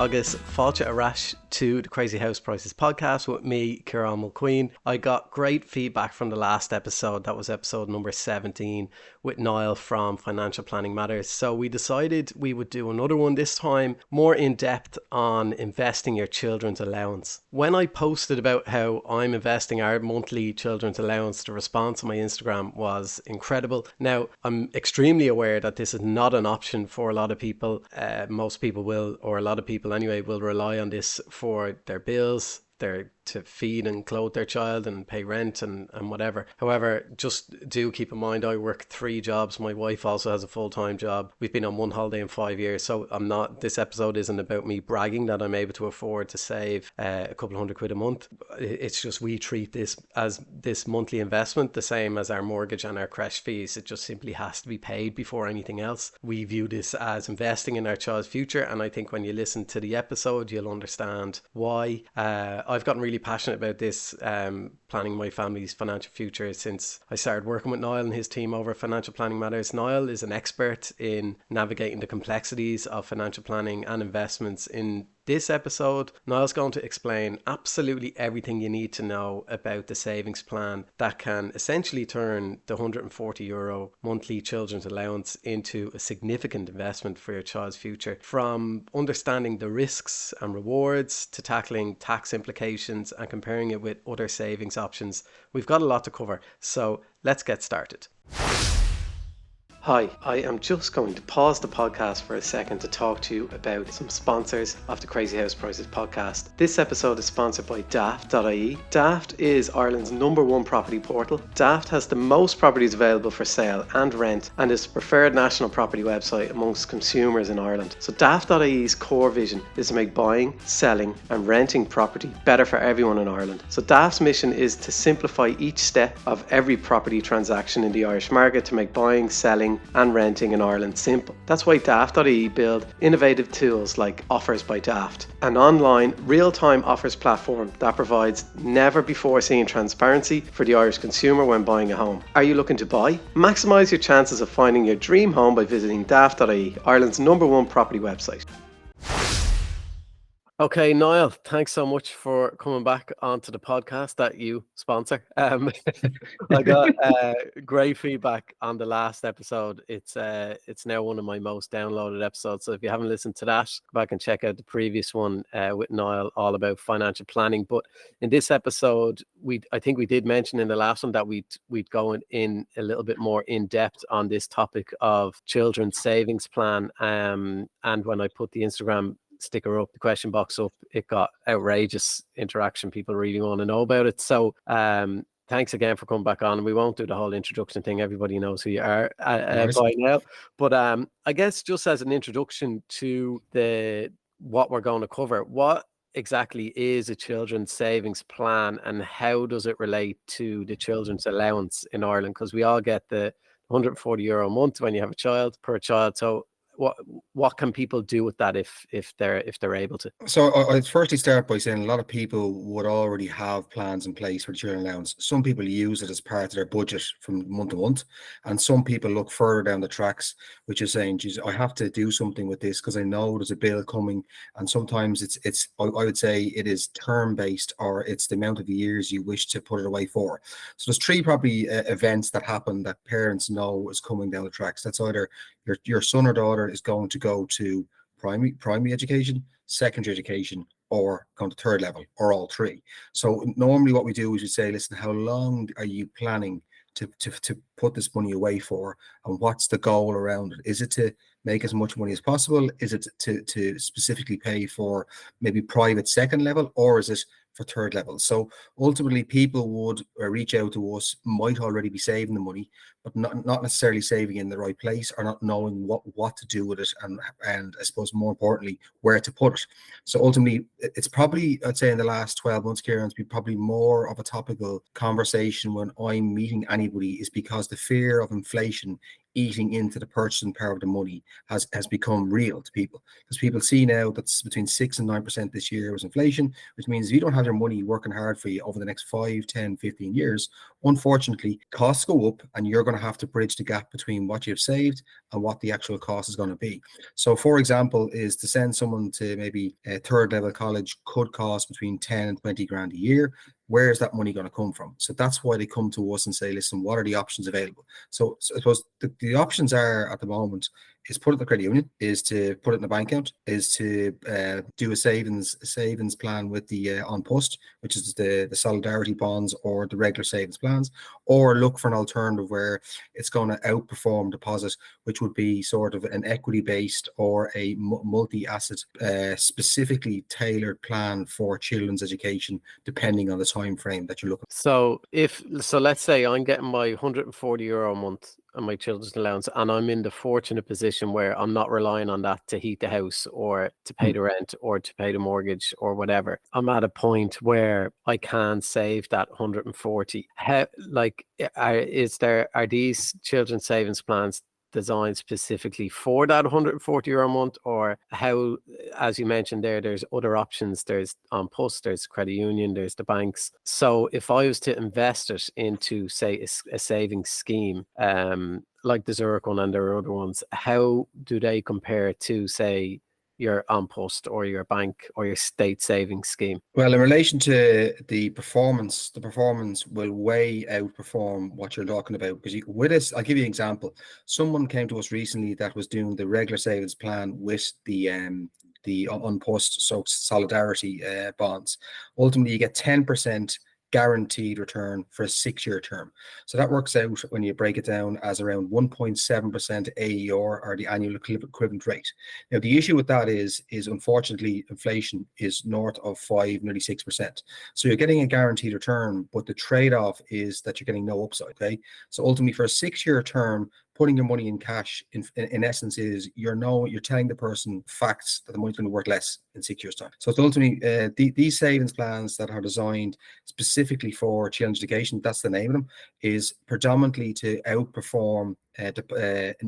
agus fáilte arash to the Crazy House Prices podcast with me, Ciarán Mulqueen. I got great feedback from the last episode. That was episode number 17 with Niall from Financial Planning Matters. So we decided we would do another one this time, more in depth on investing your children's allowance. When I posted about how I'm investing our monthly children's allowance, the response on my Instagram was incredible. Now, I'm extremely aware that this is not an option for a lot of people. Most people will, or a lot of people anyway, will rely on this for their bills, to feed and clothe their child and pay rent and whatever. However, just do keep in mind, I work 3 jobs. My wife also has a full-time job. We've been on one holiday in 5 years, so this episode isn't about me bragging that I'm able to afford to save a couple £100 a month. It's just we treat this as this monthly investment, the same as our mortgage and our creche fees. It just simply has to be paid before anything else. We view this as investing in our child's future, and I think when you listen to the episode, you'll understand why. I've gotten really passionate about this, planning my family's financial future, since I started working with Niall and his team over at Financial Planning Matters. Niall is an expert in navigating the complexities of financial planning and investments. In this episode, Niall's going to explain absolutely everything you need to know about the savings plan that can essentially turn the €140 monthly children's allowance into a significant investment for your child's future. From understanding the risks and rewards to tackling tax implications and comparing it with other savings options, we've got a lot to cover. So let's get started. Hi, I am just going to pause the podcast for a second to talk to you about some sponsors of the Crazy House Prices podcast. This episode is sponsored by Daft.ie. Daft is Ireland's #1 property portal. Daft has the most properties available for sale and rent and is the preferred national property website amongst consumers in Ireland. So Daft.ie's core vision is to make buying, selling and renting property better for everyone in Ireland. So Daft's mission is to simplify each step of every property transaction in the Irish market to make buying, selling and renting in Ireland simple. That's why Daft.ie build innovative tools like Offers by Daft, an online real-time offers platform that provides never before seen transparency for the Irish consumer when buying a home. Are you looking to buy? Maximise your chances of finding your dream home by visiting Daft.ie, Ireland's #1 property website. Okay, Niall, thanks so much for coming back onto the podcast that you sponsor. I got great feedback on the last episode. It's now one of my most downloaded episodes. So if you haven't listened to that, go back and check out the previous one with Niall, all about financial planning. But in this episode, I think we did mention in the last one that we'd go in a little bit more in depth on this topic of children's savings plan. And when I put the Instagram sticker up, the question box up, it got outrageous interaction. People really want to know about it. So thanks again for coming back on. We won't do the whole introduction thing. Everybody knows who you are by now. But I guess just as an introduction to what we're going to cover, what exactly is a children's savings plan and how does it relate to the children's allowance in Ireland? Because we all get the €140 a month when you have a child, per child. So what can people do with that if they're able to? So I'd firstly start by saying a lot of people would already have plans in place for the children allowance. Some people use it as part of their budget from month to month, and some people look further down the tracks, which is saying, geez, I have to do something with this because I know there's a bill coming. And sometimes it's I would say it is term based, or it's the amount of years you wish to put it away for. So there's 3 probably events that happen that parents know is coming down the tracks. That's either your son or daughter is going to go to primary education, secondary education, or going to 3rd level, or all 3. So normally what we do is we say, listen, how long are you planning to put this money away for, and what's the goal around it? Is it to make as much money as possible? Is it to specifically pay for maybe private 2nd level, or is it for 3rd level? So ultimately people would reach out to us, might already be saving the money, but not necessarily saving in the right place, or not knowing what to do with it, and I suppose more importantly where to put it. So ultimately it's probably, I'd say in the last 12 months, Ciarán, to be probably more of a topical conversation when I'm meeting anybody, is because the fear of inflation eating into the purchasing power of the money has become real to people, because people see now that's between 6 and 9% this year was inflation, which means if you don't have your money working hard for you over the next 5, 10, 15 years, unfortunately, costs go up and you're going to have to bridge the gap between what you've saved and what the actual cost is going to be. So, for example, is to send someone to maybe a third level college could cost between 10 and 20 grand a year. Where is that money going to come from? So that's why they come to us and say, listen, what are the options available? So I suppose the options are at the moment is put it in the credit union, is to put it in a bank account, is to do a savings plan with the on post, which is the solidarity bonds or the regular savings plans, or look for an alternative where it's going to outperform deposit, which would be sort of an equity based or a multi-asset specifically tailored plan for children's education, depending on the time frame that you're looking. So let's say I'm getting my €140 a month and my children's allowance, and I'm in the fortunate position where I'm not relying on that to heat the house or to pay the rent or to pay the mortgage or whatever. I'm at a point where I can save that 140. How, like, are these children's savings plans designed specifically for that €140 a month, or how, as you mentioned there's other options, there's on post, there's credit union, there's the banks. So if I was to invest it into, say, a savings scheme, like the Zurich one and there are other ones, how do they compare to, say, your on post or your bank or your state savings scheme? Well, in relation to the performance will way outperform what you're talking about, because with us, I'll give you an example. Someone came to us recently that was doing the regular savings plan with the on post, so solidarity bonds. Ultimately, you get 10% guaranteed return for a 6-year term. So that works out, when you break it down, as around 1.7% AER, or the annual equivalent rate. Now, the issue with that is unfortunately, inflation is north of 5, nearly 6%. So you're getting a guaranteed return, but the trade-off is that you're getting no upside, okay? So ultimately, for a 6-year term, putting your money in cash, in essence, is you're telling the person facts that the money's going to be worth less in 6 years' time. So it's ultimately these savings plans that are designed specifically for children's education, that's the name of them, is predominantly to outperform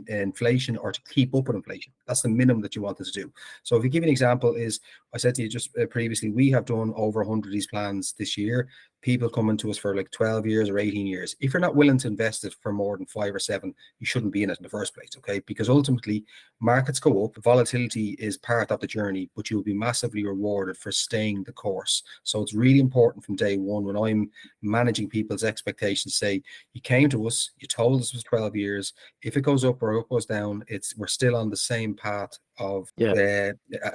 inflation, or to keep up with inflation. That's the minimum that you want us to do. So if you give an example, is I said to you just previously, we have done over 100 of these plans this year. People coming to us for like 12 years or 18 years. If you're not willing to invest it for more than 5 or 7, you shouldn't be in it in the first place, okay? Because ultimately, markets go up, volatility is part of the journey, but you'll be massively rewarded for staying the course. So it's really important from day one, when I'm managing people's expectations, say, you came to us, you told us it was 12 years. If it goes up or it goes down, we're still on the same path of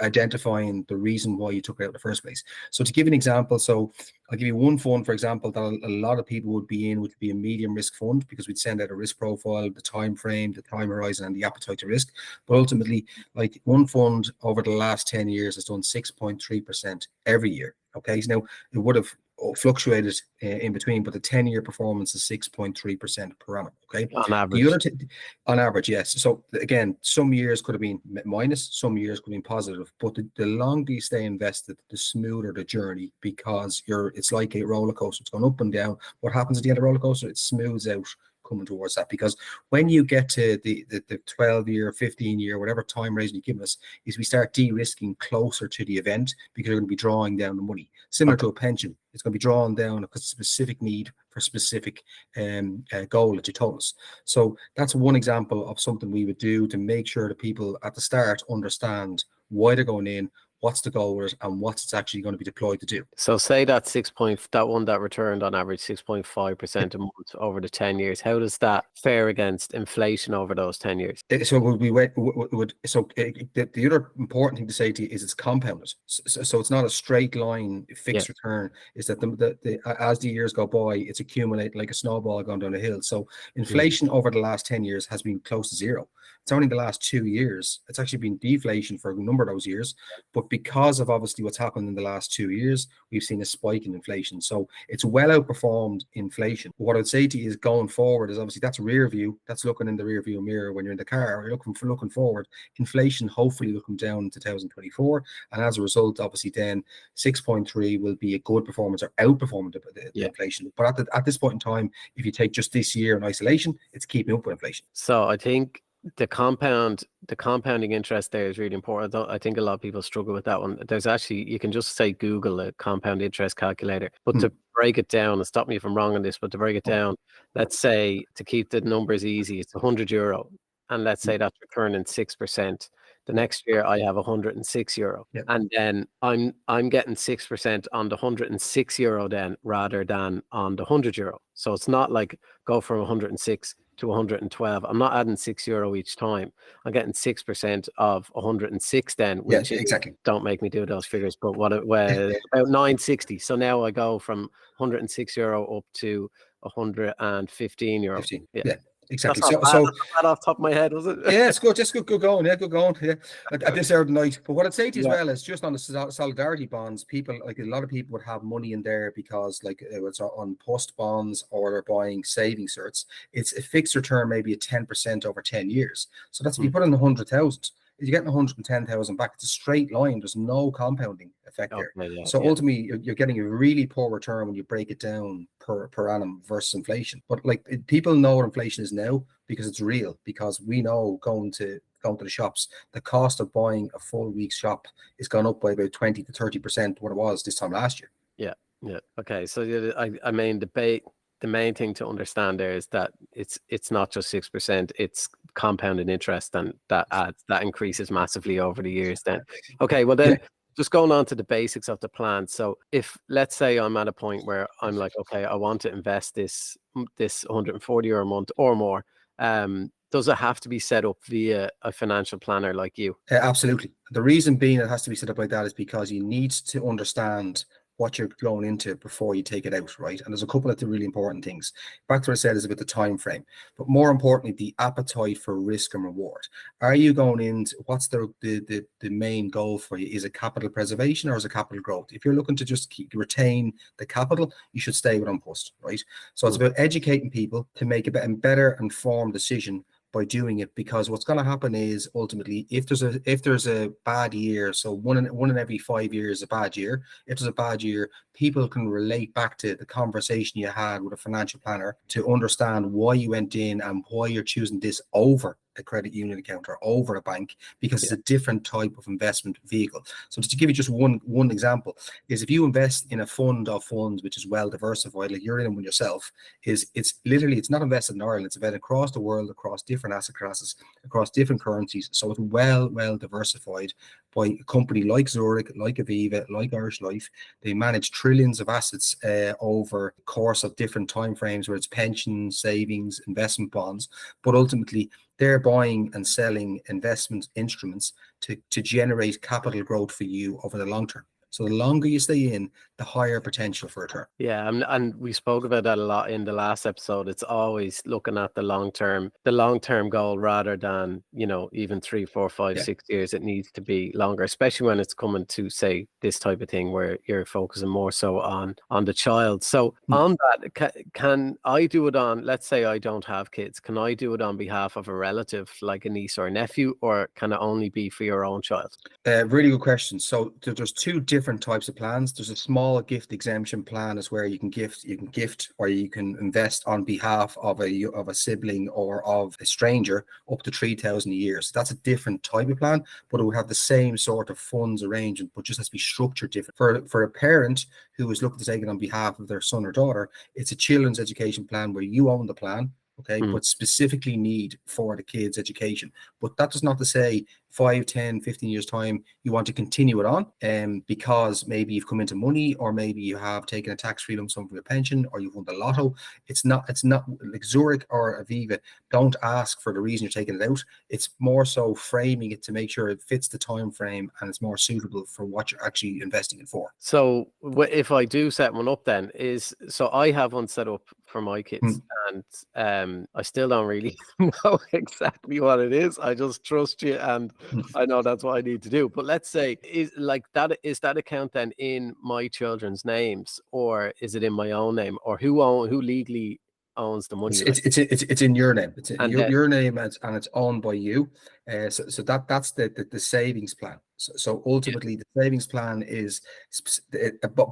identifying the reason why you took it out in the first place. So to give an example, so I'll give you one fund, for example, that a lot of people would be in, would be a medium risk fund, because we'd send out a risk profile, the time frame, the time horizon, and the appetite to risk. But ultimately, like, one fund over the last 10 years has done 6.3% every year. Okay, so now it would have fluctuated in between, but the 10-year performance is 6.3% per annum. Okay, On average. The other on average, yes. So again, some years could have been minus, some years could have been positive, but the longer you stay invested, the smoother the journey, because it's like a roller coaster. It's going up and down. What happens at the end of the roller coaster? It smooths out coming towards that, because when you get to the 12-year, 15-year, whatever time horizon you give us, is we start de-risking closer to the event, because you're going to be drawing down the money. Similar to a pension, it's going to be drawn down because specific need for specific goal that you told us. So that's one example of something we would do to make sure that people at the start understand why they're going in, what's the goal with it, and what's it's actually going to be deployed to do. So say that that one that returned on average 6.5% a month over the 10 years, how does that fare against inflation over those 10 years? So the other important thing to say to you is it's compounded. So it's not a straight line fixed return. Is that as the years go by, it's accumulating like a snowball going down a hill. So inflation over the last 10 years has been close to zero. It's only the last 2 years. It's actually been deflation for a number of those years. But because of obviously what's happened in the last 2 years, we've seen a spike in inflation. So it's well outperformed inflation. What I'd say to you is going forward is obviously that's rear view. That's looking in the rear view mirror when you're in the car. Or you're looking forward. Inflation hopefully will come down in 2024. And as a result, obviously then 6.3 will be a good performance or outperforming the inflation. But at this point in time, if you take just this year in isolation, it's keeping up with inflation. So I think the compounding interest there is really important. I think a lot of people struggle with that one. There's actually, you can just say Google a compound interest calculator, but to break it down, and stop me if I'm wrong on this, but to break it down, let's say, to keep the numbers easy, it's €100, and let's say that's returning 6%. The next year I have €106, and then I'm getting 6% on the €106 then, rather than on the €100. So it's not like go from 106 to 112. I'm not adding €6 each time. I'm getting 6% of 106 then, which is, exactly. Don't make me do those figures, but about 960. So now I go from €106 up to €115. 15. Yeah. Exactly. That's not bad off the top of my head, was it? Yeah, it's good. Just good going. Yeah, good going. Yeah, at this hour of the night. But what I'd say to you as well is just on the solidarity bonds, people, like a lot of people would have money in there because like it's on post bonds or they're buying saving certs. It's a fixed return, maybe a 10% over 10 years. So that's if you put in 100,000. You're getting 110,000 back. It's a straight line. There's no compounding effect there. So ultimately, you're getting a really poor return when you break it down per annum versus inflation. But like people know what inflation is now because it's real. Because we know going to the shops, the cost of buying a full week's shop is gone up by about 20 to 30% what it was this time last year. Yeah. Okay. So I mean, the main thing to understand there is that it's not just 6%, it's compounded interest, and that increases massively over the years then. Okay, well then just going on to the basics of the plan. So if, let's say I'm at a point where I'm like, okay, I want to invest this €140 a month or more, does it have to be set up via a financial planner like you? Absolutely. The reason being it has to be set up like that is because you need to understand what you're going into before you take it out, right? And there's a couple of the really important things. Back to what I said is about the time frame, but more importantly, the appetite for risk and reward. Are you going into what's the main goal for you? Is it capital preservation or is it capital growth? If you're looking to just retain the capital, you should stay with Unpost, right? So it's about educating people to make a better informed decision by doing it, because what's going to happen is ultimately if there's a bad year, so one in every 5 years is a bad year. If there's a bad year, people can relate back to the conversation you had with a financial planner to understand why you went in and why you're choosing this over a credit union account or over a bank, because it's a different type of investment vehicle. So to give you just one example is if you invest in a fund of funds which is well diversified, like you're in one yourself, it's not invested in Ireland, it's invested across the world, across different asset classes, across different currencies. So it's well diversified by a company like Zurich, like Aviva, like Irish Life. They manage trillions of assets over the course of different timeframes, where it's pensions, savings, investment bonds, but ultimately they're buying and selling investment instruments to generate capital growth for you over the long term. So the longer you stay in, the higher potential for return. Yeah, and we spoke about that a lot in the last episode. It's always looking at the long term goal rather than, even 3, 4, 5, 6 years. It needs to be longer, especially when it's coming to, say, this type of thing where you're focusing more so on the child. So on that, can I do it on, let's say I don't have kids, can I do it on behalf of a relative like a niece or a nephew, or can it only be for your own child? Really good question. So there's two different types of plans. There's a small gift exemption plan, is where you can gift or you can invest on behalf of a sibling or of a stranger up to 3,000 a year. So that's a different type of plan, but it will have the same sort of funds arrangement, but just has to be structured different. For a parent who is looking to take it on behalf of their son or daughter, it's a children's education plan where you own the plan. Okay, but specifically need for the kids' education. But that does not to say 5, 10, 15 years time, you want to continue it on, because maybe you've come into money, or maybe you have taken a tax-free lump sum from your pension, or you've won the lotto. It's not like Zurich or Aviva don't ask for the reason you're taking it out. It's more so framing it to make sure it fits the time frame and it's more suitable for what you're actually investing it for. So if I do set one up, then so I have one set up for my kids, and I still don't really know exactly what it is. I just trust you, and I know that's what I need to do. But let's say, is that account then in my children's names, or is it in my own name, or who legally owns the money? It's in your name. It's in And your name, and it's owned by you. So that's the savings plan. So ultimately, the savings plan is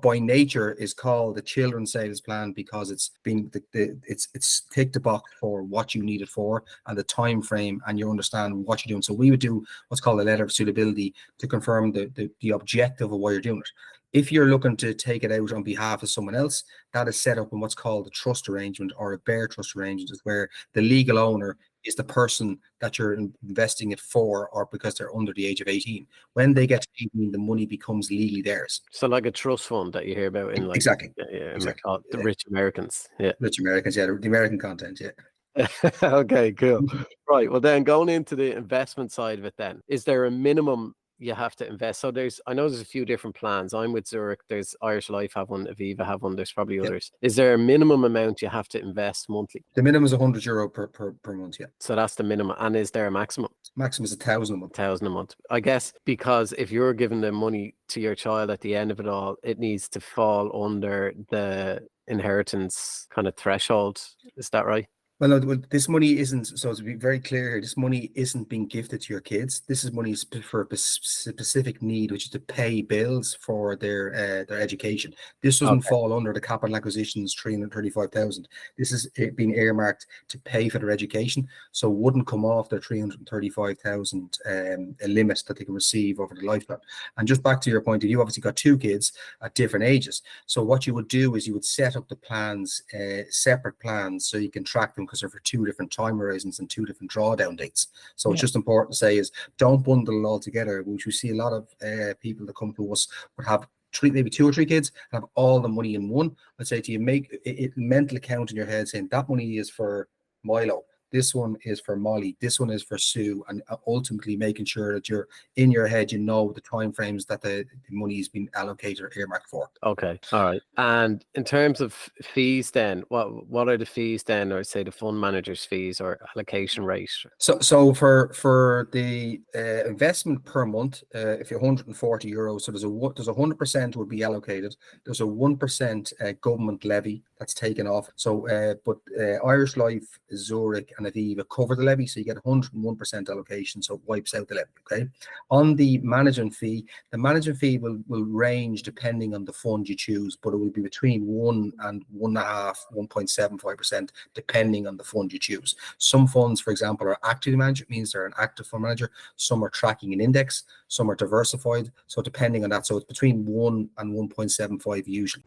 by nature is called the children's savings plan because it's been it's ticked the box for what you need it for and the time frame, and you understand what you're doing. So we would do what's called a letter of suitability to confirm the objective of why you're doing it. If you're looking to take it out on behalf of someone else, that is set up in what's called a trust arrangement or a bare trust arrangement, where the legal owner is the person that you're investing it for, or because they're under the age of 18. When they get to 18, the money becomes legally theirs. So like a trust fund that you hear about in exactly the rich Americans. Yeah. Rich Americans, yeah, the American content, yeah. Okay, cool. Right. Well, then going into the investment side of it, then is there a minimum you have to invest? So I know there's a few different plans. I'm with Zurich. There's Irish Life have one, Aviva have one. There's probably others. Is there a minimum amount you have to invest monthly? The minimum is €100 per month. Yeah. So that's the minimum. And is there a maximum? Maximum is 1,000 a month. 1,000 a month. I guess because if you're giving the money to your child at the end of it all, it needs to fall under the inheritance kind of threshold. Is that right? Well, no, this money isn't, so to be very clear here, this money isn't being gifted to your kids. This is money for a specific need, which is to pay bills for their education. This doesn't fall under the capital acquisitions 335,000. This is being earmarked to pay for their education, so it wouldn't come off their 335,000 limit that they can receive over the lifetime. And just back to your point, you obviously got two kids at different ages. So what you would do is you would set up the plans, separate plans, so you can track them, because they're for two different time horizons and two different drawdown dates. So it's just important to say is don't bundle it all together, which we see a lot of people that come to us would have maybe 2 or 3 kids and have all the money in one. I'd say to you, make a mental account in your head saying that money is for Milo, this one is for Molly, this one is for Sue, and ultimately making sure that you're in your head, you know the time frames that the money has been allocated or earmarked for. Okay, all right. And in terms of fees, then what are the fees then, or say the fund manager's fees or allocation rate? So for the investment per month, if you're €140, so there's 100% would be allocated. There's a 1% government levy that's taken off. So but Irish Life, Zurich, and Aviva cover the levy, so you get 101% allocation, so it wipes out the levy. Okay. On the management fee, the management fee will range depending on the fund you choose, but it will be between 1 and 1.5, 1.75%, depending on the fund you choose. Some funds, for example, are actively managed, it means they're an active fund manager. Some are tracking an index, some are diversified. So depending on that, so it's between 1 and 1.75 usually.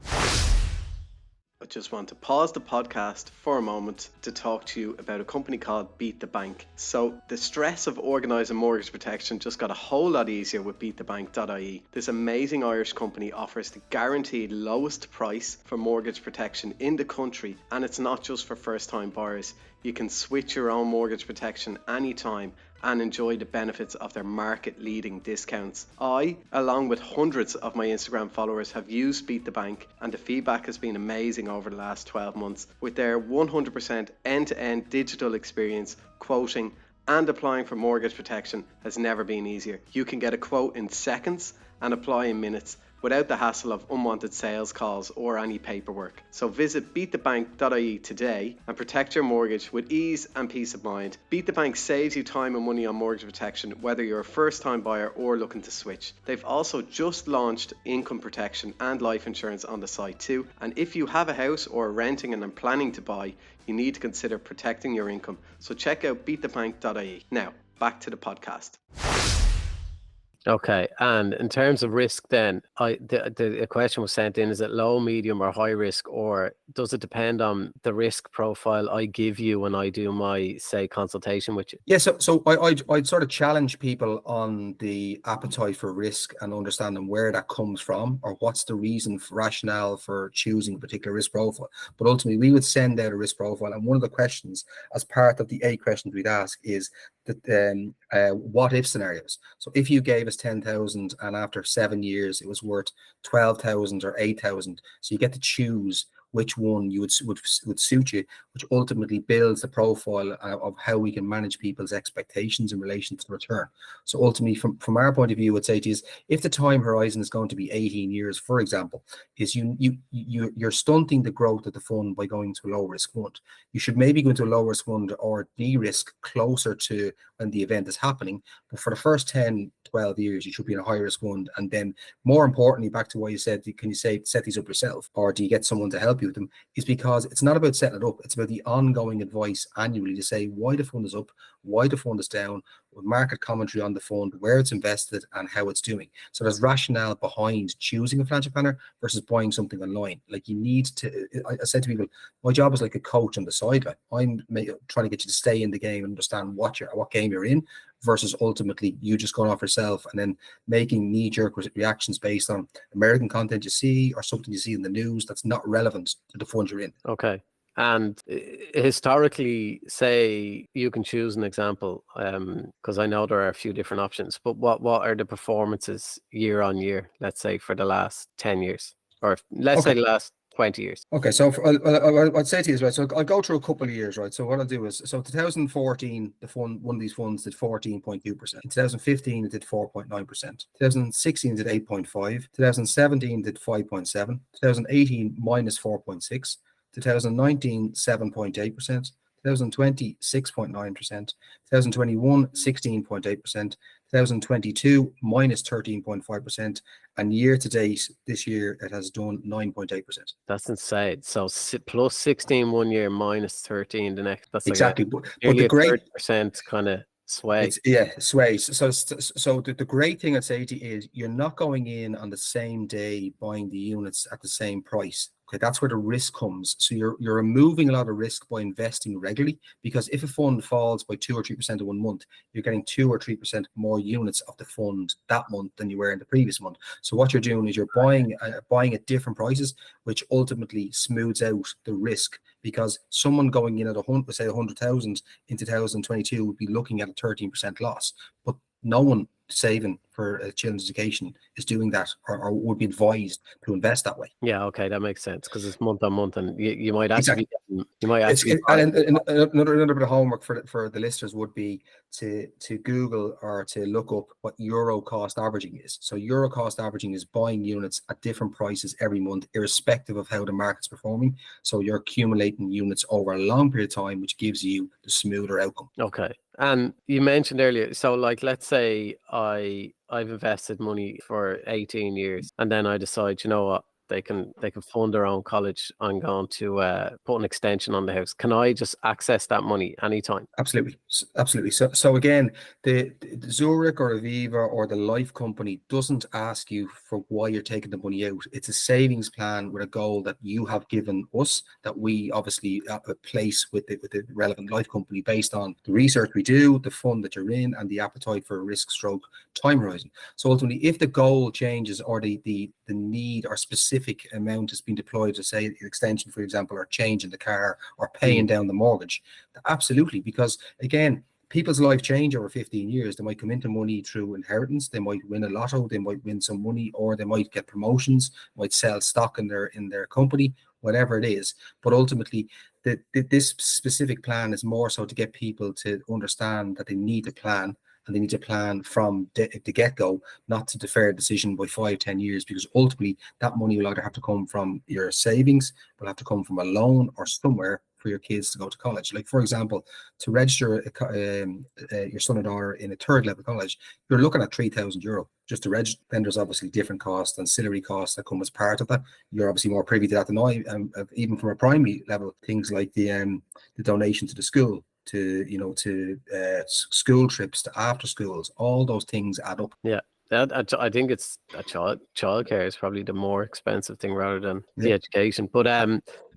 I just want to pause the podcast for a moment to talk to you about a company called Beat the Bank. So the stress of organising mortgage protection just got a whole lot easier with beatthebank.ie. This amazing Irish company offers the guaranteed lowest price for mortgage protection in the country, and it's not just for first-time buyers. You can switch your own mortgage protection anytime and enjoy the benefits of their market-leading discounts. I, along with hundreds of my Instagram followers, have used Beat the Bank, and the feedback has been amazing over the last 12 months. With their 100% end-to-end digital experience, quoting and applying for mortgage protection has never been easier. You can get a quote in seconds and apply in minutes, without the hassle of unwanted sales calls or any paperwork. So visit beatthebank.ie today and protect your mortgage with ease and peace of mind. Beat the Bank saves you time and money on mortgage protection, whether you're a first-time buyer or looking to switch. They've also just launched income protection and life insurance on the site too. And if you have a house or are renting and are planning to buy, you need to consider protecting your income. So check out beatthebank.ie. Now, back to the podcast. Okay, and in terms of risk then, the question was sent in, is it low, medium or high risk, or does it depend on the risk profile I give you when I do my, say, consultation with you? Yeah, so I'd sort of challenge people on the appetite for risk and understanding where that comes from, or what's the reason for rationale for choosing a particular risk profile. But ultimately, we would send out a risk profile, and one of the questions as part of the 8 questions we'd ask is that what if scenarios. So if you gave a was 10,000 and after 7 years it was worth 12,000 or 8,000. So you get to choose which one you would suit you, which ultimately builds the profile of how we can manage people's expectations in relation to the return. So ultimately, from our point of view, I would say to you is, if the time horizon is going to be 18 years, for example, is you're stunting the growth of the fund by going to a low risk fund. You should maybe go into a low risk fund or de-risk closer to when the event is happening. But for the first 10, 12 years, you should be in a high risk fund. And then more importantly, back to what you said, can you set these up yourself, or do you get someone to help you with them? Is because it's not about setting it up. It's about the ongoing advice annually to say why the fund is up, why the fund is down, with market commentary on the fund, where it's invested and how it's doing. So there's rationale behind choosing a financial planner versus buying something online. Like, you need to, I said to people, my job is like a coach on the sideline. I'm trying to get you to stay in the game and understand what game you're in, versus ultimately you just going off yourself and then making knee-jerk reactions based on American content you see or something you see in the news that's not relevant to the fund you're in. Okay. And historically, say you can choose an example, because I know there are a few different options, but what are the performances year on year, let's say for the last 10 years, or let's say the last 20 years? Okay, so I'd say to you, right, so I'll go through a couple of years, right? So what I'll do is, so 2014, one of these funds did 14.2%. In 2015, it did 4.9%. 2016 did 8.5. 2017 did 5.7. 2018 minus 4.6. 2019 7.8%. 2020 6.9%. 2021 16.8%. 2022 minus 13.5%, and year to date this year it has done 9.8%. That's insane. So plus 16 one year, minus 13 the next. That's exactly. Like but the great 30% kind of sway. Sways. So the great thing I'd say to you is, you're not going in on the same day buying the units at the same price. Okay, that's where the risk comes. So you're removing a lot of risk by investing regularly, because if a fund falls by 2 or 3% in 1 month, you're getting 2 or 3% more units of the fund that month than you were in the previous month. So what you're doing is you're buying at different prices, which ultimately smooths out the risk, because someone going in at 100,000 in 2022 would be looking at a 13% loss, but no one saving for a children's education is doing that, or would be advised to invest that way. Yeah, okay, that makes sense, because it's month on month, and you might actually exactly. Another bit of homework for the listeners would be to Google or to look up what euro cost averaging is. So euro cost averaging is buying units at different prices every month, irrespective of how the market's performing. So you're accumulating units over a long period of time, which gives you the smoother outcome. Okay. And you mentioned earlier, so like, let's say I've invested money for 18 years, and then I decide, you know what, they can fund their own college. I'm going to put an extension on the house. Can I just access that money anytime? Absolutely. So again, the Zurich or Aviva or the life company doesn't ask you for why you're taking the money out. It's a savings plan with a goal that you have given us, that we obviously place with the relevant life company based on the research we do, the fund that you're in, and the appetite for a risk stroke time horizon. So ultimately, if the goal changes, or the need or specific amount is being deployed to, say, extension, for example, or change in the car, or paying down the mortgage, absolutely. Because again, people's life change over 15 years. They might come into money through inheritance, they might win a lotto, they might win some money, or they might get promotions, might sell stock in their company, whatever it is. But ultimately, this specific plan is more so to get people to understand that they need to plan, and they need to plan from the get-go, not to defer a decision by 5-10 years, because ultimately that money will either have to come from your savings, will have to come from a loan, or somewhere for your kids to go to college. Like, for example, to register your son or daughter in a third level college, you're looking at €3,000 just to register. Then there's obviously different costs, ancillary costs that come as part of that. You're obviously more privy to that than I am, even from a primary level. Things like the donation to the school, to school trips, to after schools, all those things add up. Yeah. I think it's childcare is probably the more expensive thing rather than the education. But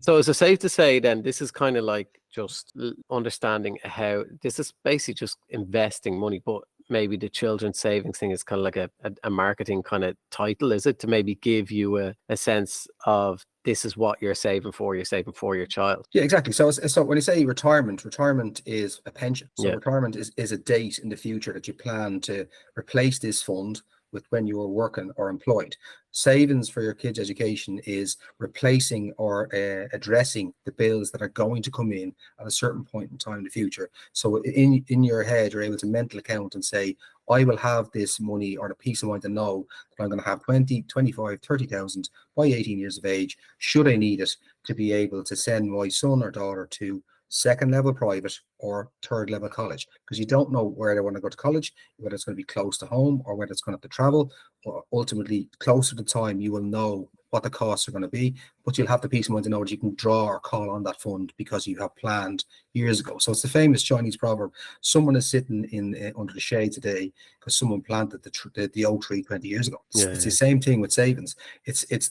so is it safe to say then this is kind of like just understanding how this is basically just investing money, but maybe the children's savings thing is kind of like a marketing kind of title, is it, to maybe give you a sense of this is what you're saving for your child. Yeah, exactly. So when you say retirement is a pension. So Yeah. retirement is a date in the future that you plan to replace this fund with when you were working or employed. Savings for your kids' education is replacing or addressing the bills that are going to come in at a certain point in time in the future. So in your head, you're able to mental account and say, I will have this money or the peace of mind to know that I'm going to have 20, 25, 30,000 by 18 years of age, should I need it, to be able to send my son or daughter to second level private or third level college, because you don't know where they want to go to college, whether it's going to be close to home or whether it's going to have to travel, or ultimately closer to the time you will know what the costs are going to be, but you'll have the peace of mind to know that you can draw or call on that fund because you have planned years ago. So it's the famous Chinese proverb, someone is sitting in under the shade today because someone planted the oak tree 20 years ago. It's the same thing with savings.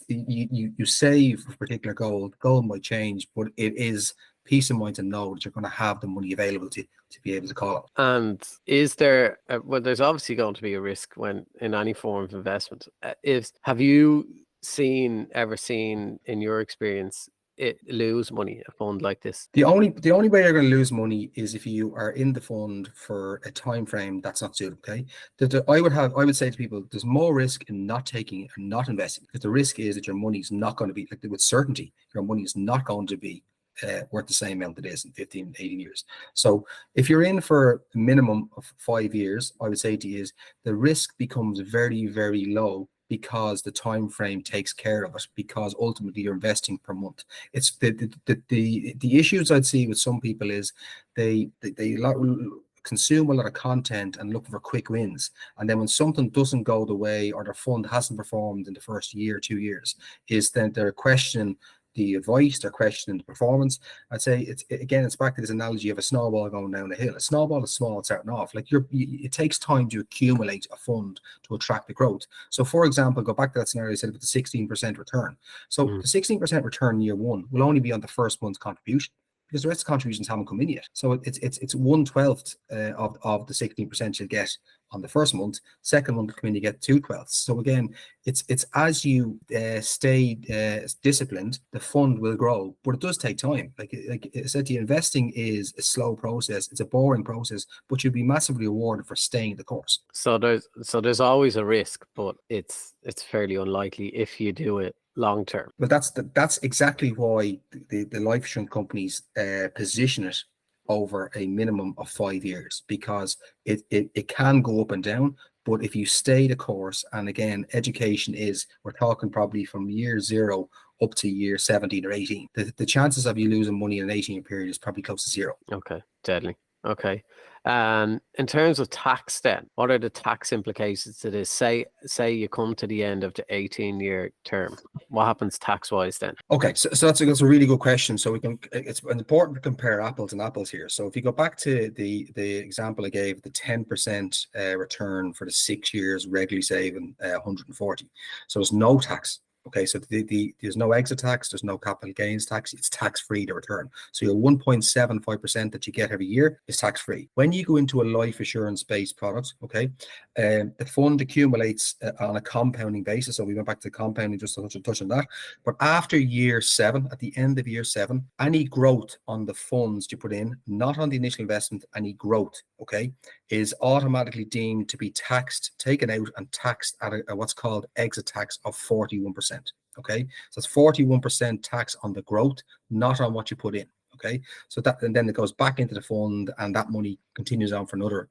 You save for a particular goal might change, but it is peace of mind to know that you're going to have the money available to be able to call it. And is there, well, there's obviously going to be a risk when in any form of investment. Have you ever seen in your experience it lose money, a fund like this? The only way you're going to lose money is if you are in the fund for a time frame that's not suitable. Okay, I would say to people, there's more risk in not taking it and not investing, because the risk is that your money's not going to be, like, with certainty, your money is not going to be worth the same amount it is in 15, 18 years. So if you're in for a minimum of 5 years, I would say to you is the risk becomes very, very low, because the time frame takes care of it, because ultimately you're investing per month. It's the issues I'd see with some people is they consume a lot of content and look for quick wins, and then when something doesn't go the way or their fund hasn't performed in the first year, 2 years, is then they're questioning the advice, they're questioning the performance. I'd say it's back to this analogy of a snowball going down a hill. A snowball is small starting off. Like it takes time to accumulate a fund to attract the growth. So for example, go back to that scenario I said with the 16% return. So the 16% return in year one will only be on the first month's contribution, because the rest of the contributions haven't come in yet. So it's 1/12 of the 16% you'll get on the first month. Second month will come in, you get 2/12. So again, it's as you stay disciplined, the fund will grow, but it does take time. Like I said to you, investing is a slow process. It's a boring process, but you'll be massively rewarded for staying the course. So there's always a risk, but it's fairly unlikely if you do it long term. But that's exactly why the life insurance companies position it over a minimum of 5 years, because it can go up and down, but if you stay the course, and again, education we're talking probably from year 0 up to year 17 or 18, the chances of you losing money in an 18-year period is probably close to 0. Okay, deadly. Okay. And in terms of tax then, what are the tax implications to this? Say you come to the end of the 18-year term. What happens tax-wise then? Okay, so that's a really good question. So it's important to compare apples and apples here. So if you go back to the example I gave, the 10% return for the 6 years regularly saving 140. So there's no tax. Okay, so there's no exit tax, there's no capital gains tax, it's tax-free to return. So your 1.75% that you get every year is tax-free. When you go into a life assurance-based product, okay, the fund accumulates on a compounding basis. So we went back to compounding just to touch on that. But after year 7, at the end of year 7, any growth on the funds you put in, not on the initial investment, any growth, okay, is automatically deemed to be taken out and taxed at a what's called exit tax of 41%. Okay, so it's 41% tax on the growth, not on what you put in. Okay, so and then it goes back into the fund, and that money continues on for another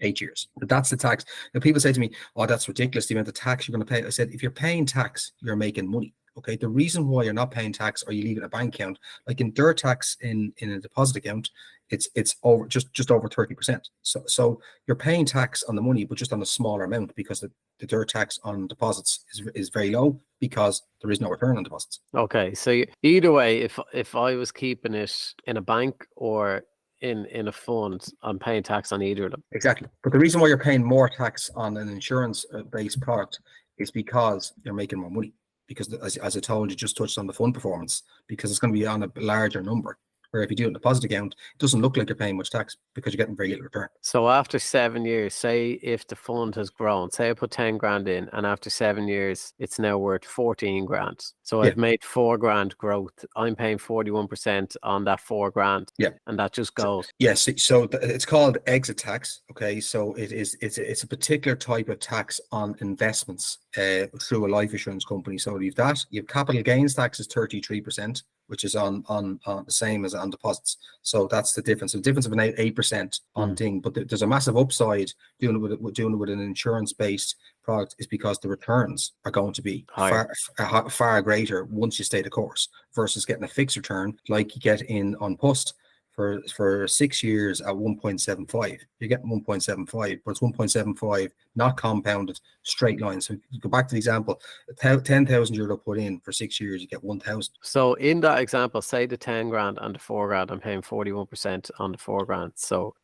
8 years. But that's the tax. Now people say to me, "Oh, that's ridiculous, the amount of tax you're going to pay." I said, if you're paying tax, you're making money. Okay, the reason why you're not paying tax, or you leave it in a bank account, like in dirt tax in a deposit account, it's over just over 30%. So you're paying tax on the money, but just on a smaller amount, because the dirt tax on deposits is very low, because there is no return on deposits. Okay, so either way, if I was keeping it in a bank or in a fund, I'm paying tax on either of them. Exactly. But the reason why you're paying more tax on an insurance-based product is because you're making more money. Because as I told you, just touched on the fund performance, because it's going to be on a larger number. Where if you do it in a deposit account, it doesn't look like you're paying much tax because you're getting very little return. So after 7 years, say if the fund has grown, say I put 10 grand in, and after 7 years, it's now worth 14 grand. So I've made 4 grand growth. I'm paying 41% on that 4 grand. Yeah. And that just goes. Yes. So it's called exit tax. Okay. So it's a particular type of tax on investments through a life insurance company. So you have capital gains tax is 33%, which is on the same as on deposits. So that's the difference. The difference of an 8% on thing, but there's a massive upside doing it with an insurance-based product is because the returns are going to be far greater once you stay the course versus getting a fixed return like you get on Post. For 6 years at 1.75, you're getting 1.75, but it's 1.75, not compounded, straight line. So you go back to the example, 10,000 euro put in for 6 years, you get 1,000. So in that example, say the 10 grand and the 4 grand, I'm paying 41% on the 4 grand. So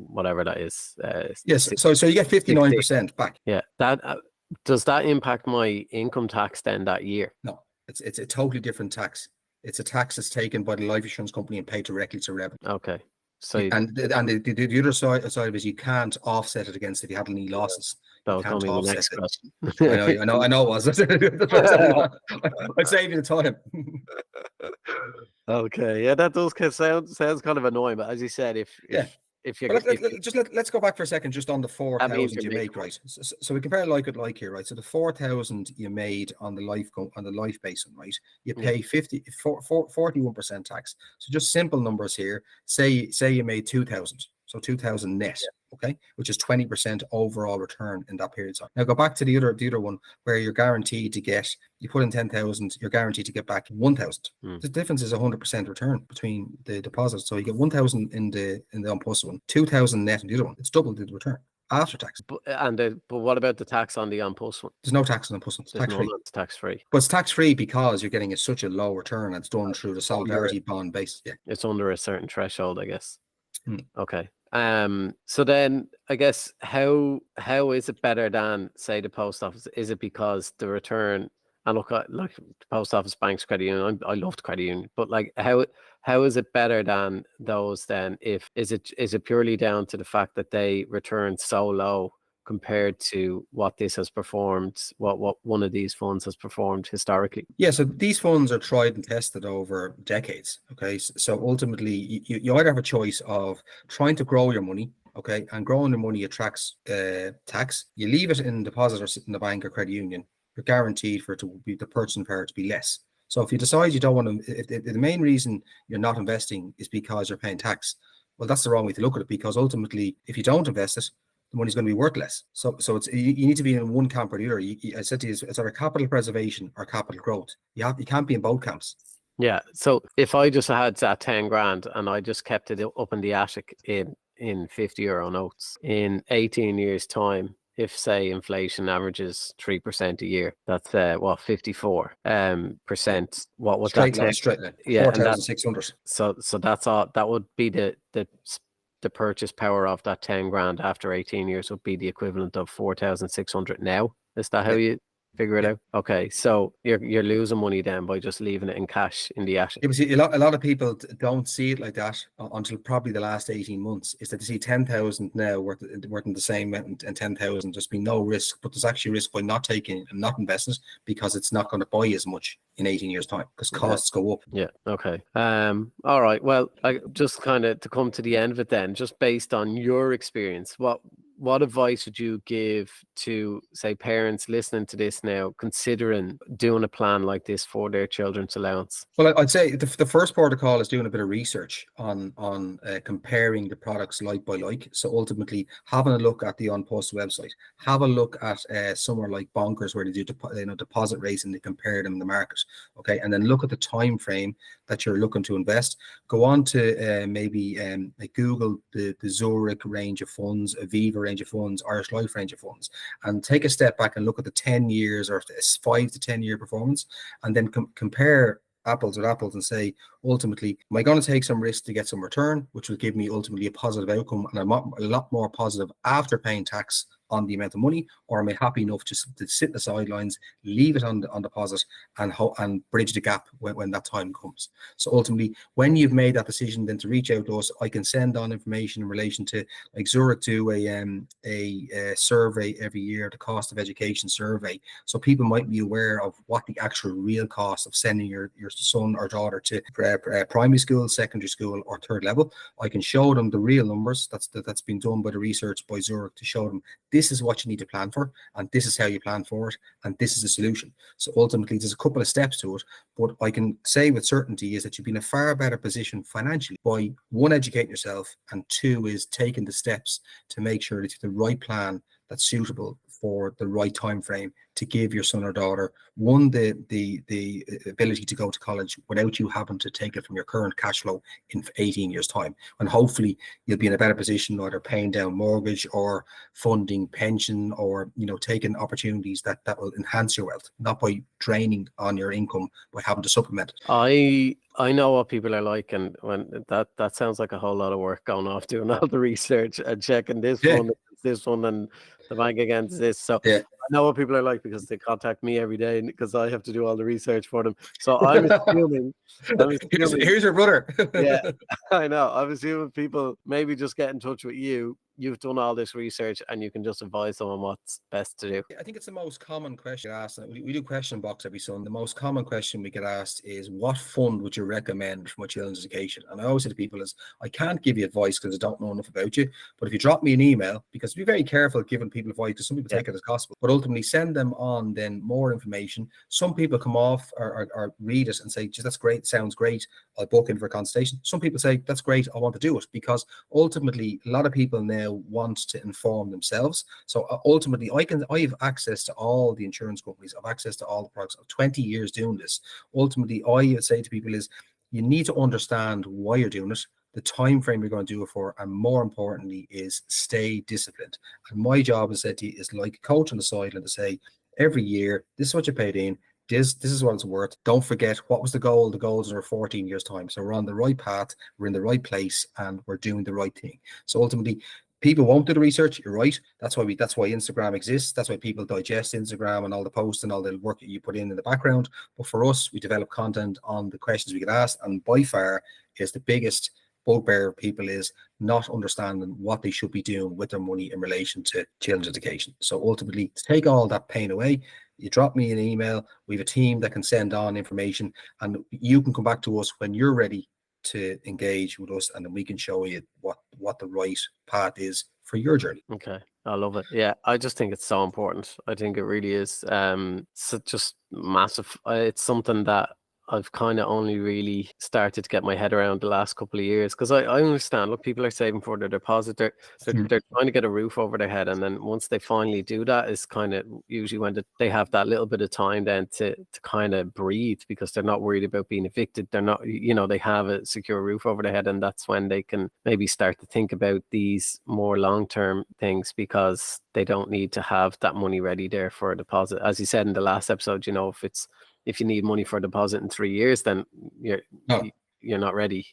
whatever that is. Yes. So you get 59% back. Yeah. That does that impact my income tax then that year? No, it's a totally different tax. It's a tax that's taken by the life insurance company and paid directly to revenue. Okay. So and the other side of it is you can't offset it against if you had any losses. That was only the next question. I know it was. I saved you the time. Okay. Yeah, that does sounds kind of annoying, but as you said, if let's go back for a second just on the 4,000 you made, right? So we compare like with like here, right? So the 4,000 you made on the life basin, right? You pay 41% tax. So just simple numbers here. Say you made 2,000. So 2,000 net, okay, which is 20% overall return in that period of time. Now go back to the other one where you're guaranteed to get, you put in 10,000, you're guaranteed to get back 1,000. The difference is 100% return between the deposits. So you get 1,000 in the on-post one, 2,000 net in the other one. It's double the return after tax. But what about the tax on the on-post one? There's no tax on on-post one. It's tax-free. It's tax-free. But it's tax-free because you're getting such a low return. It's done through the solidarity bond base. Yeah, it's under a certain threshold, I guess. Okay. So then I guess how is it better than say the post office? Is it because the return, and look like the post office, banks, credit union, I loved credit union, but like how is it better than those then? Is it purely down to the fact that they return so low compared to what this has performed, what one of these funds has performed historically? Yeah, so these funds are tried and tested over decades. Okay, so ultimately you either have a choice of trying to grow your money, okay, and growing your money attracts tax. You leave it in deposit or sit in the bank or credit union, you're guaranteed for it to be the purchasing power to be less. So if you decide you don't want to, if the main reason you're not investing is because you're paying tax, well, that's the wrong way to look at it, because ultimately if you don't invest it, the money's going to be worth less. So it's you need to be in one camp or the other. I said to you, it's either capital preservation or capital growth. You can't be in both camps. Yeah. So if I just had that 10 grand and I just kept it up in the attic in 50 euro notes, in 18 years time, if say inflation averages 3% a year, that's 54 percent. What was that? Straight line. Yeah, 4,600. So that's all. That would be the purchase power of that 10 grand after 18 years would be the equivalent of 4,600 now. Is that how you figure it out? Okay, so you're losing money then by just leaving it in cash in the attic. Yeah, but see, a lot of people don't see it like that until probably the last 18 months. Is that they see 10,000 now worth in the same amount and 10,000 just be no risk, but there's actually risk by not taking and not investing because it's not going to buy as much in 18 years time because costs go up. Yeah. Okay. All right. Well, I just kind of to come to the end of it then, just based on your experience, what advice would you give to, say, parents listening to this now, considering doing a plan like this for their children's allowance? Well, I'd say the first protocol is doing a bit of research on comparing the products like by like. So ultimately, having a look at the on-post website, have a look at somewhere like Bonkers where they do deposit rates and they compare them in the market. Okay, and then look at the time frame that you're looking to invest. Go on to maybe like Google the Zurich range of funds, Aviva range of funds, Irish Life range of funds, and take a step back and look at the 10 years or 5 to 10 year performance, and then compare apples with apples and say, ultimately, am I going to take some risk to get some return, which will give me ultimately a positive outcome and a lot more positive after paying tax on the amount of money, or am I happy enough just to sit in the sidelines, leave it on deposit, and bridge the gap when that time comes? So ultimately, when you've made that decision, then to reach out to us, I can send on information in relation to, like, Zurich do a survey every year, the cost of education survey, so people might be aware of what the actual real cost of sending your son or daughter to primary school, secondary school, or third level. I can show them the real numbers that's been done by the research by Zurich to show them this is what you need to plan for, and this is how you plan for it, and this is the solution. So ultimately, there's a couple of steps to it, but I can say with certainty is that you've been in a far better position financially by, one, educating yourself, and two, is taking the steps to make sure that you have the right plan that's suitable for the right time frame to give your son or daughter, one, the ability to go to college without you having to take it from your current cash flow in 18 years time. And hopefully you'll be in a better position, either paying down mortgage or funding pension, or, you know, taking opportunities that will enhance your wealth, not by draining on your income by having to supplement it. I know what people are like, and when that sounds like a whole lot of work, going off doing all the research and checking this Yeah. one, this one, and the bank against this. So Yeah. I know what people are like, because they contact me every day because I have to do all the research for them. So I'm assuming Here's your brother. yeah, I know. I'm assuming people maybe just get in touch with you. You've done all this research and you can just advise them on what's best to do. I think it's the most common question asked. We do question box every Sunday. The most common question we get asked is, what fund would you recommend for my children's education? And I always say to people is, I can't give you advice because I don't know enough about you. But if you drop me an email, because be very careful giving people advice, because some people take it as gospel, but ultimately send them on then more information. Some people come off or read it and say, geez, that's great, sounds great, I'll book in for a consultation. Some people say, that's great, I want to do it, because ultimately a lot of people now want to inform themselves. So ultimately, I have access to all the insurance companies, I've access to all the products. I've 20 years doing this. Ultimately, I would say to people is, you need to understand why you're doing it, the time frame you're going to do it for, and more importantly is stay disciplined. And my job, as I said to you, is like a coach on the sideline to say, every year, this is what you paid in, this is what it's worth. Don't forget, what was the goal? The goals are 14 years time. So we're on the right path, we're in the right place, and we're doing the right thing. So ultimately, people won't do the research. You're right. That's why Instagram exists. That's why people digest Instagram and all the posts and all the work that you put in the background. But for us, we develop content on the questions we get asked, and by far is the biggest bugbear of people is not understanding what they should be doing with their money in relation to children's education. So ultimately, to take all that pain away, you drop me an email. We have a team that can send on information, and you can come back to us when you're ready to engage with us, and then we can show you what the right path is for your journey. Okay, I love it. Yeah, I just think it's so important. I think it really is. So just massive. It's something that I've kind of only really started to get my head around the last couple of years, because I understand, look, people are saving for their deposit, they're trying to get a roof over their head, and then once they finally do that, is kind of usually when they have that little bit of time then to kind of breathe, because they're not worried about being evicted, they're not, you know, they have a secure roof over their head, and that's when they can maybe start to think about these more long-term things, because they don't need to have that money ready there for a deposit. As you said in the last episode, you know, if you need money for a deposit in 3 years, then you're not ready.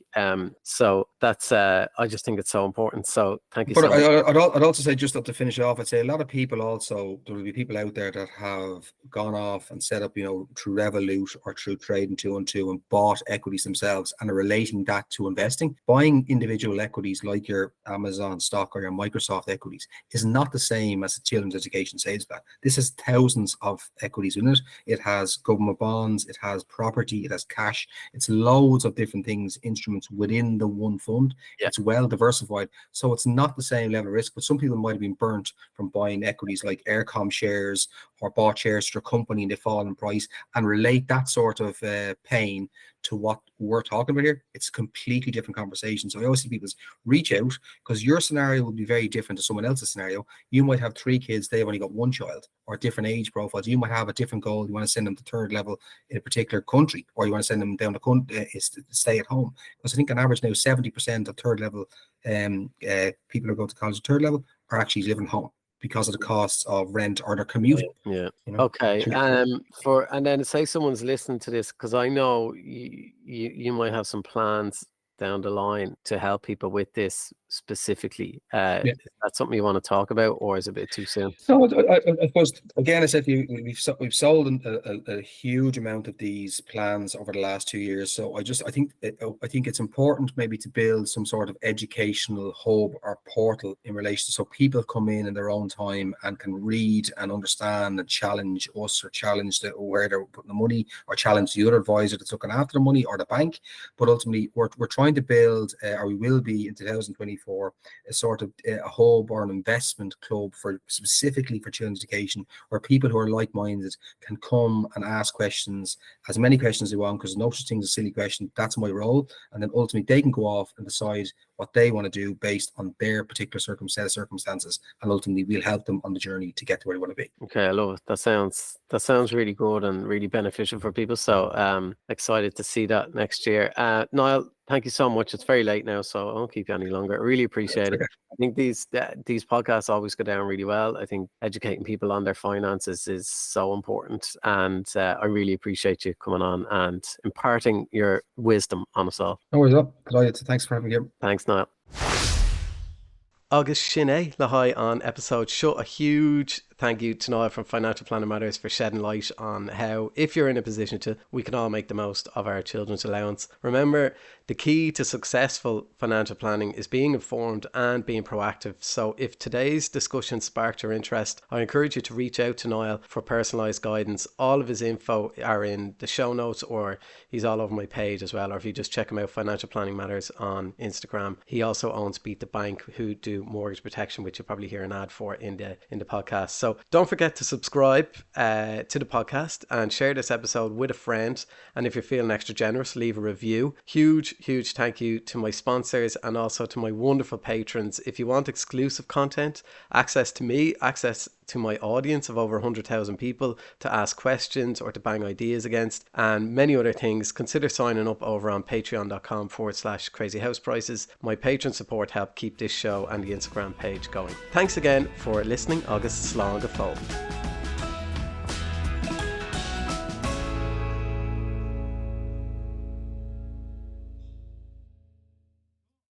So that's I just think it's so important. So thank you. But so much. I'd also say, just to finish off, I'd say a lot of people also, there will be people out there that have gone off and set up, you know, through Revolut or through Trading 212 and bought equities themselves and are relating that to investing. Buying individual equities like your Amazon stock or your Microsoft equities is not the same as a children's education sales plan. This has thousands of equities in it. It has government bonds, it has property, it has cash, it's loads of different things, instruments within the one fund. It's well diversified, so it's not the same level of risk. But some people might have been burnt from buying equities like Aircom shares, or bought shares to a company and they fall in price, and relate that sort of pain to what we're talking about here. It's a completely different conversation. So I always see people reach out, because your scenario will be very different to someone else's scenario. You might have 3 kids, they've only got 1 child, or different age profiles. You might have a different goal. You want to send them to third level in a particular country, or you want to send them down to stay at home. Because I think on average now 70% of third level people who go to college at third level are actually living home because of the costs of rent or their commute. Yeah. You know? Okay. And then say someone's listening to this, because I know you might have some plans down the line to help people with this. specifically. Yeah. Is that something you want to talk about, or is it a bit too soon? So I suppose again, I said to you, we've sold a huge amount of these plans over the last 2 years. So I think it's important maybe to build some sort of educational hub or portal in relation, so people come in their own time and can read and understand and challenge us, or challenge where they're putting the money, or challenge the other advisor that's looking after the money, or the bank. But ultimately, we're trying to build, or we will be in 2024, a sort of a hub or an investment club specifically for children's education, where people who are like-minded can come and ask questions, as many questions as they want, because no such thing as a silly question. That's my role. And then ultimately they can go off and decide what they want to do based on their particular circumstances, and ultimately we'll help them on the journey to get to where they want to be. Okay, I love it. That sounds really good and really beneficial for people. So excited to see that next year. Niall, thank you so much. It's very late now, so I won't keep you any longer. I really appreciate it. I think these podcasts always go down really well. I think educating people on their finances is so important, and I really appreciate you coming on and imparting your wisdom on us all. No worries, delighted. Thanks for having me. Thanks, Niall. Agus Sinné Lahai on episode show. A huge thank you to Niall from Financial Planning Matters for shedding light on how, if you're in a position to, we can all make the most of our children's allowance. Remember, the key to successful financial planning is being informed and being proactive. So if today's discussion sparked your interest, I encourage you to reach out to Niall for personalised guidance. All of his info are in the show notes, or he's all over my page as well, or if you just check him out, Financial Planning Matters on Instagram. He also owns Beat the Bank, who do mortgage protection, which you'll probably hear an ad for in the podcast. So don't forget to subscribe to the podcast and share this episode with a friend. And if you're feeling extra generous, leave a review. Huge thank you to my sponsors and also to my wonderful patrons. If you want exclusive content, access to me, access to my audience of over 100,000 people to ask questions or to bang ideas against, and many other things, consider signing up over on patreon.com/crazyhouseprices. My patron support help keep this show and the Instagram page going. Thanks again for listening. Agus slán go fóill.